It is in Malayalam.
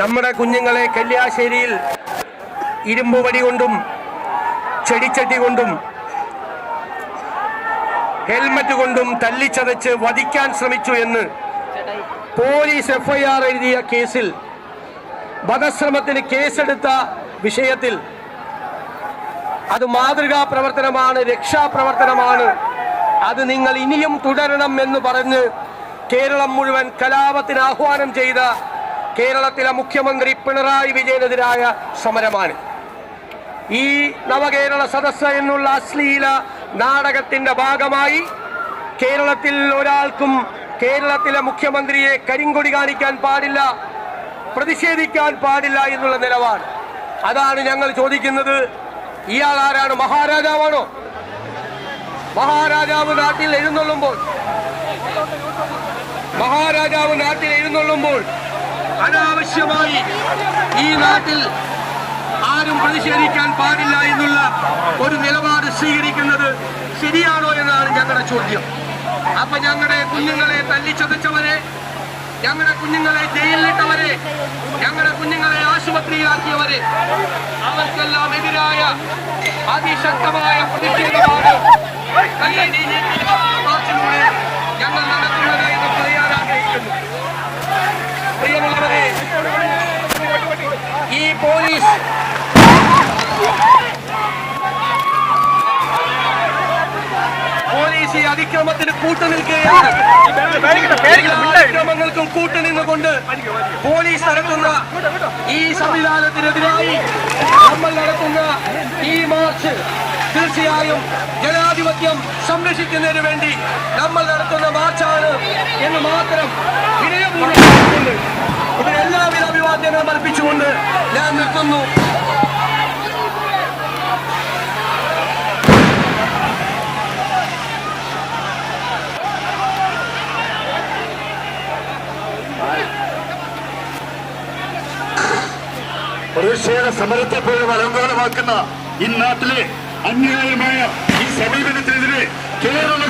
നമ്മുടെ കുഞ്ഞുങ്ങളെ കല്യാശ്ശേരിയിൽ ഇരുമ്പുവടി കൊണ്ടും ചെടിച്ചട്ടി കൊണ്ടും ഹെൽമറ്റ് കൊണ്ടും തല്ലിച്ചതച്ച് വധിക്കാൻ ശ്രമിച്ചു എന്ന് പോലീസ് FIR എഴുതിയ കേസിൽ വധശ്രമത്തിന് കേസെടുത്ത വിഷയത്തിൽ അത് മാതൃകാ പ്രവർത്തനമാണ്, രക്ഷാപ്രവർത്തനമാണ്, അത് നിങ്ങൾ ഇനിയും തുടരണം എന്ന് പറഞ്ഞ് കേരളം മുഴുവൻ കലാപത്തിന് ആഹ്വാനം ചെയ്ത കേരളത്തിലെ മുഖ്യമന്ത്രി പിണറായി വിജയനെതിരായ സമരമാണ്. ഈ നവകേരള സദസ്സ് എന്നുള്ള അശ്ലീല നാടകത്തിന്റെ ഭാഗമായി കേരളത്തിൽ ഒരാൾക്കും കേരളത്തിലെ മുഖ്യമന്ത്രിയെ കരിങ്കൊടി കാണിക്കാൻ പാടില്ല, പ്രതിഷേധിക്കാൻ പാടില്ല എന്നുള്ള നിലപാട്. അതാണ് ഞങ്ങൾ ചോദിക്കുന്നത്. ഇയാൾ ആരാണ്? മഹാരാജാവാണോ? മഹാരാജാവ് നാട്ടിൽ എഴുന്നള്ളുമ്പോൾ അനാവശ്യമായി ഈ നാട്ടിൽ ആരും പ്രതിഷേധിക്കാൻ പാടില്ല എന്നുള്ള ഒരു നിലപാട് സ്വീകരിക്കുന്നത് ശരിയാണോ എന്നാണ് ഞങ്ങളുടെ ചോദ്യം. അപ്പൊ ഞങ്ങളുടെ കുഞ്ഞുങ്ങളെ തല്ലിച്ചതച്ചവരെ, ഞങ്ങളുടെ കുഞ്ഞുങ്ങളെ ജയിലിലിട്ടവരെ, ഞങ്ങളുടെ കുഞ്ഞുങ്ങളെ ആശുപത്രിയിലാക്കിയവരെ, അവർക്കെല്ലാം എതിരായ അതിശക്തമായ പ്രതിഷേധമാണ് ഞങ്ങൾ നടത്തുന്നത് എന്ന് പറയാൻ ആഗ്രഹിക്കുന്നു. പ്രിയമുള്ളവരെ, ഈ പോലീസ് ഈ അതിക്രമത്തിന് കൂട്ടുനിൽക്കുകയാണ്. അതിക്രമങ്ങൾക്കും കൂട്ടുനിന്നുകൊണ്ട് പോലീസ് നടത്തുന്ന ഈ സംവിധാനത്തിനെതിരായി നമ്മൾ നടത്തുന്ന ഈ മാർച്ച് തീർച്ചയായും ജനാധിപത്യം സംരക്ഷിക്കുന്നതിന് വേണ്ടി നമ്മൾ നടത്തുന്ന മാർച്ചാണ് എന്ന് മാത്രം വിനയപൂർവ്വം ഇതിന് എല്ലാവിധ അഭിവാദ്യങ്ങളും അർപ്പിച്ചുകൊണ്ട് ഞാൻ നിർത്തുന്നു. പ്രതിഷേധ സമരത്തെ പോലും അലങ്കോലമാക്കുന്ന ഈ നാട്ടിലെ അന്യായമായ ഈ സമീപനത്തിനെതിരെ കേരള